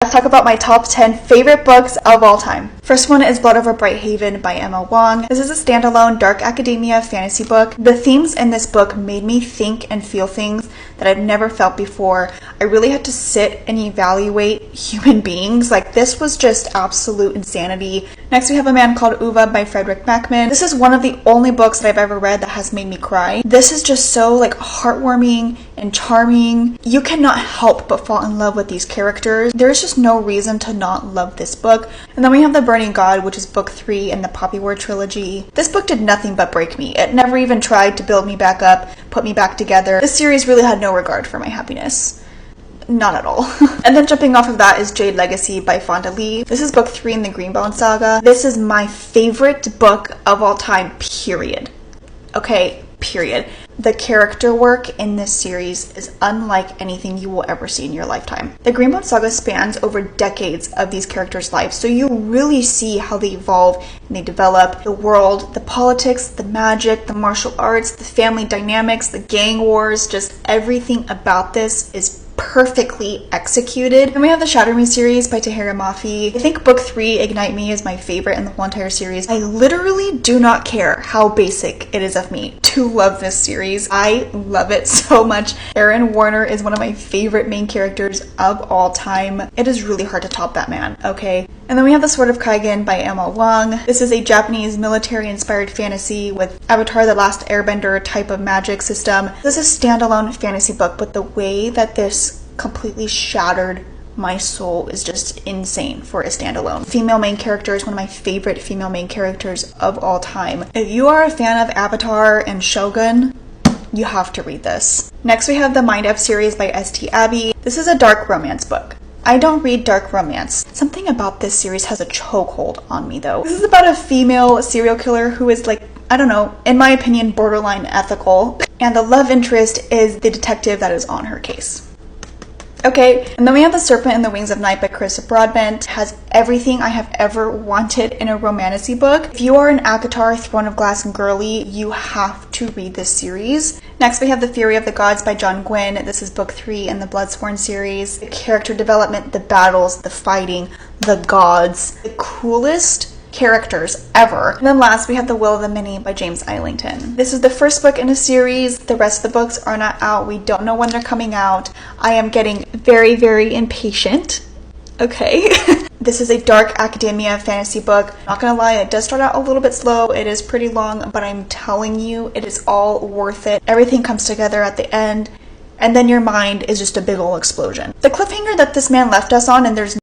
Let's talk about my top 10 favorite books of all time. First one is Blood Over Bright Haven by Emma Wong. This is a standalone dark academia fantasy book. The themes in this book made me think and feel things that I've never felt before. I really had to sit and evaluate human beings. Like, this was just absolute insanity. Next, we have A Man Called Uva by Frederick Backman. This is one of the only books that I've ever read that has made me cry. This is just so heartwarming and charming. You cannot help but fall in love with these characters. There's just no reason to not love this book. And then we have The Burning God, which is book 3 in the Poppy War trilogy. This book did nothing but break me. It never even tried to build me back up, put me back together. This series really had no regard for my happiness. Not at all. And then jumping off of that is Jade Legacy by Fonda Lee. This is book 3 in the Greenbone saga. This is my favorite book of all time, period. Okay, period. The character work in this series is unlike anything you will ever see in your lifetime. The Greenbone saga spans over decades of these characters' lives, so you really see how they evolve and they develop. The world, the politics, the magic, the martial arts, the family dynamics, the gang wars, just everything about this is perfectly executed. And we have the Shatter Me series by Tahira Mafi. I think book 3, Ignite Me, is my favorite in the whole entire series. I literally do not care how basic it is of me to love this series. I love it so much. Aaron Warner is one of my favorite main characters of all time. It is really hard to top that man, okay? And then we have The Sword of Kaigen by Emma Wong. This is a Japanese military-inspired fantasy with Avatar: The Last Airbender type of magic system. This is a standalone fantasy book, but the way that this completely shattered my soul is just insane for a standalone. Female main character is one of my favorite female main characters of all time. If you are a fan of Avatar and Shogun, you have to read this. Next, we have the Mindf series by St. Abbey. This is a dark romance book. I don't read dark romance. Something about this series has a chokehold on me though. This is about a female serial killer who is I don't know, in my opinion, borderline ethical. And the love interest is the detective that is on her case. Okay, and then we have The Serpent and the Wings of Night by Chris Broadbent. It has everything I have ever wanted in a romantasy book. If you are an ACOTAR, Throne of Glass, and girly, you have to read this series. Next, we have The Fury of the Gods by John Gwynne. This is book 3 in the Bloodsworn series. The character development, the battles, the fighting, the gods, the coolest characters ever. And then last, we have The Will of the Many by James Islington. This is the first book in a series. The rest of the books are not out. We don't know when they're coming out. I am getting very, very impatient. Okay. This is a dark academia fantasy book. Not gonna lie, it does start out a little bit slow. It is pretty long, but I'm telling you, it is all worth it. Everything comes together at the end, and then your mind is just a big ol' explosion. The cliffhanger that this man left us on, and there's